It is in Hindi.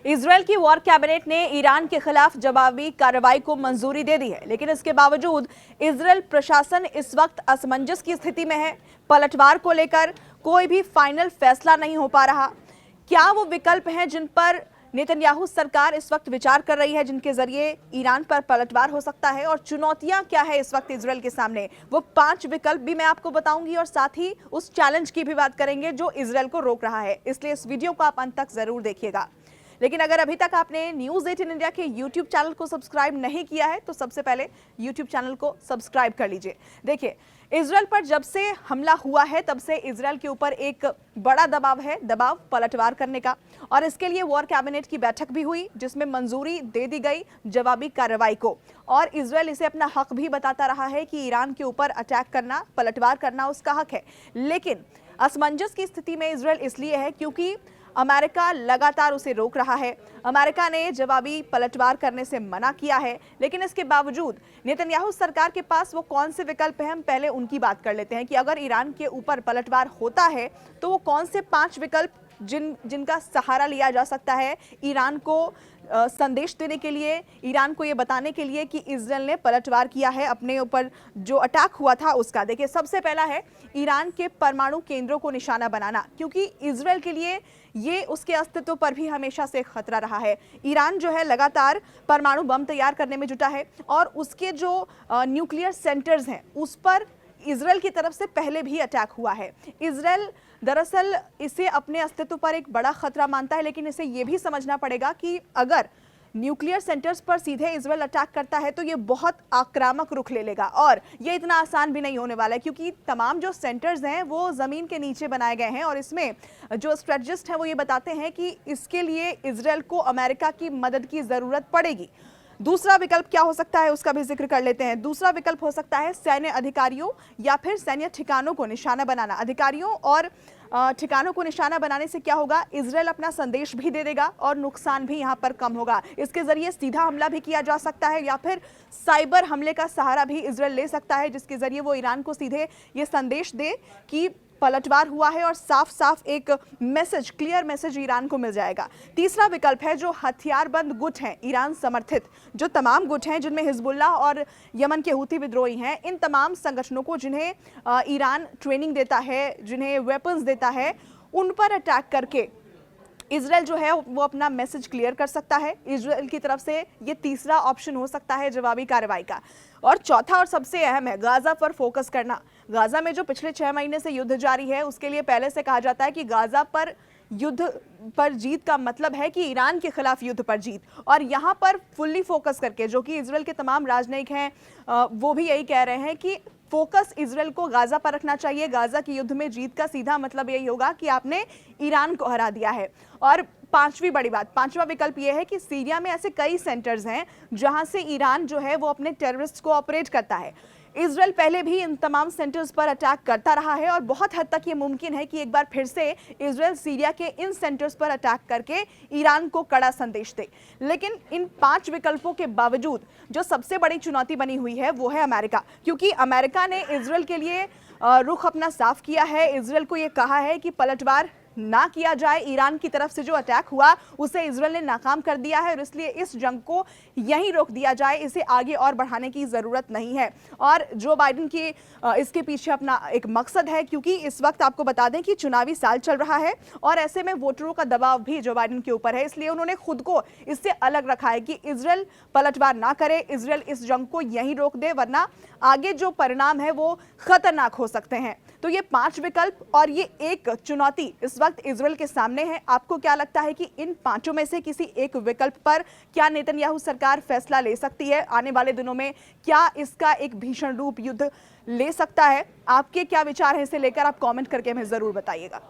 इजरायल की वॉर कैबिनेट ने ईरान के खिलाफ जवाबी कार्रवाई को मंजूरी दे दी है, लेकिन इसके बावजूद इजरायल प्रशासन इस वक्त असमंजस की स्थिति में है। पलटवार को लेकर कोई भी फाइनल फैसला नहीं हो पा रहा। क्या वो विकल्प हैं जिन पर नेतन्याहू सरकार इस वक्त विचार कर रही है, जिनके जरिए ईरान पर पलटवार हो सकता है, और चुनौतियां क्या है इस वक्त इजरायल के सामने? वो 5 विकल्प भी मैं आपको बताऊंगी और साथ ही उस चैलेंज की भी बात करेंगे जो इजरायल को रोक रहा है। इसलिए इस वीडियो को आप अंत तक जरूर देखिएगा। लेकिन अगर अभी तक आपने न्यूज़ 18 इंडिया के YouTube चैनल को सब्सक्राइब नहीं किया है तो सबसे पहले YouTube चैनल को सब्सक्राइब कर लीजिए। देखिए, इजरायल पर जब से हमला हुआ है तब से इजरायल के ऊपर एक बड़ा दबाव है, दबाव पलटवार करने का, और इसके लिए वॉर कैबिनेट की बैठक भी हुई जिसमें मंजूरी दे दी गई जवाबी कार्रवाई को। और इजरायल इसे अपना हक भी बताता रहा है कि ईरान के ऊपर अटैक करना, पलटवार करना उसका हक है। लेकिन असमंजस की स्थिति में इजरायल इसलिए है क्योंकि अमेरिका लगातार उसे रोक रहा है। अमेरिका ने जवाबी पलटवार करने से मना किया है, लेकिन इसके बावजूद नेतन्याहू सरकार के पास वो कौन से विकल्प हैं, हम पहले उनकी बात कर लेते हैं कि अगर ईरान के ऊपर पलटवार होता है तो वो कौन से 5 विकल्प जिनका सहारा लिया जा सकता है ईरान को संदेश देने के लिए, ईरान को ये बताने के लिए कि इजरायल ने पलटवार किया है अपने ऊपर जो अटैक हुआ था उसका। देखिए, सबसे पहला है ईरान के परमाणु केंद्रों को निशाना बनाना, क्योंकि इजरायल के लिए ये उसके अस्तित्व पर भी हमेशा से खतरा रहा है। ईरान जो है लगातार परमाणु बम तैयार करने में जुटा है और उसके जो न्यूक्लियर सेंटर्स हैं उस पर इजरायल की तरफ से पहले भी अटैक हुआ है। इजरायल दरअसल इसे अपने अस्तित्व पर एक बड़ा खतरा मानता है, लेकिन इसे ये भी समझना पड़ेगा कि अगर न्यूक्लियर सेंटर्स पर सीधे इजरायल अटैक करता है तो ये बहुत आक्रामक रुख ले लेगा, और ये इतना आसान भी नहीं होने वाला है क्योंकि तमाम जो सेंटर्स हैं वो ज़मीन के नीचे बनाए गए हैं। और इसमें जो स्ट्रेटजिस्ट हैं वो ये बताते हैं कि इसके लिए इजरायल को अमेरिका की मदद की ज़रूरत पड़ेगी। दूसरा विकल्प क्या हो सकता है उसका भी जिक्र कर लेते हैं। दूसरा विकल्प हो सकता है सैन्य अधिकारियों या फिर सैन्य ठिकानों को निशाना बनाना। अधिकारियों और ठिकानों को निशाना बनाने से क्या होगा, इजरायल अपना संदेश भी दे देगा और नुकसान भी यहां पर कम होगा। इसके जरिए सीधा हमला भी किया जा सकता है या फिर साइबर हमले का सहारा भी इजरायल ले सकता है, जिसके जरिए वो ईरान को सीधे ये संदेश दे कि पलटवार हुआ है और साफ साफ एक मैसेज, क्लियर मैसेज ईरान को मिल जाएगा। तीसरा विकल्प है जो हथियारबंद गुट हैं, ईरान समर्थित जो तमाम गुट हैं जिनमें हिजबुल्लाह और यमन के हूती विद्रोही हैं, इन तमाम संगठनों को जिन्हें ईरान ट्रेनिंग देता है, जिन्हें वेपन्स देता है, उन पर अटैक करके इजरायल जो है वो अपना मैसेज क्लियर कर सकता है। इजरायल की तरफ से ये तीसरा ऑप्शन हो सकता है जवाबी कार्रवाई का। और चौथा और सबसे अहम है गाजा पर फोकस करना। गाजा में जो पिछले 6 महीने से युद्ध जारी है उसके लिए पहले से कहा जाता है कि गाजा पर युद्ध पर जीत का मतलब है कि ईरान के खिलाफ युद्ध पर जीत, और यहाँ पर फुल्ली फोकस करके जो कि इजरायल के तमाम राजनयिक हैं वो भी यही कह रहे हैं कि फोकस इजरायल को गाजा पर रखना चाहिए। गाजा की युद्ध में जीत का सीधा मतलब यही होगा कि आपने ईरान को हरा दिया है। और पांचवी बड़ी बात, पांचवा विकल्प यह है कि सीरिया में ऐसे कई सेंटर्स हैं जहां से ईरान जो है वो अपने टेररिस्ट को ऑपरेट करता है। इजरायल पहले भी इन तमाम सेंटर्स पर अटैक करता रहा है और बहुत हद तक ये मुमकिन है कि एक बार फिर से इजरायल सीरिया के इन सेंटर्स पर अटैक करके ईरान को कड़ा संदेश दे। लेकिन इन 5 विकल्पों के बावजूद जो सबसे बड़ी चुनौती बनी हुई है वो है अमेरिका, क्योंकि अमेरिका ने इजरायल के लिए रुख अपना साफ किया है। इजरायल को ये कहा है कि पलटवार ना किया जाए, ईरान की तरफ से जो अटैक हुआ उसे इजरायल ने नाकाम कर दिया है और इसलिए इस जंग को यहीं रोक दिया जाए, इसे आगे और बढ़ाने की ज़रूरत नहीं है। और जो बाइडेन की इसके पीछे अपना एक मकसद है, क्योंकि इस वक्त आपको बता दें कि चुनावी साल चल रहा है और ऐसे में वोटरों का दबाव भी जो बाइडेन के ऊपर है, इसलिए उन्होंने खुद को इससे अलग रखा है कि इजरायल पलटवार ना करे, इजरायल इस जंग को यहीं रोक दे, वरना आगे जो परिणाम है वो खतरनाक हो सकते हैं। तो ये 5 विकल्प और ये एक चुनौती इस वक्त इजरायल के सामने है। आपको क्या लगता है कि इन 5 में से किसी एक विकल्प पर क्या नेतन्याहू सरकार फैसला ले सकती है? आने वाले दिनों में क्या इसका एक भीषण रूप युद्ध ले सकता है? आपके क्या विचार हैं इसे लेकर, आप कमेंट करके हमें जरूर बताइएगा।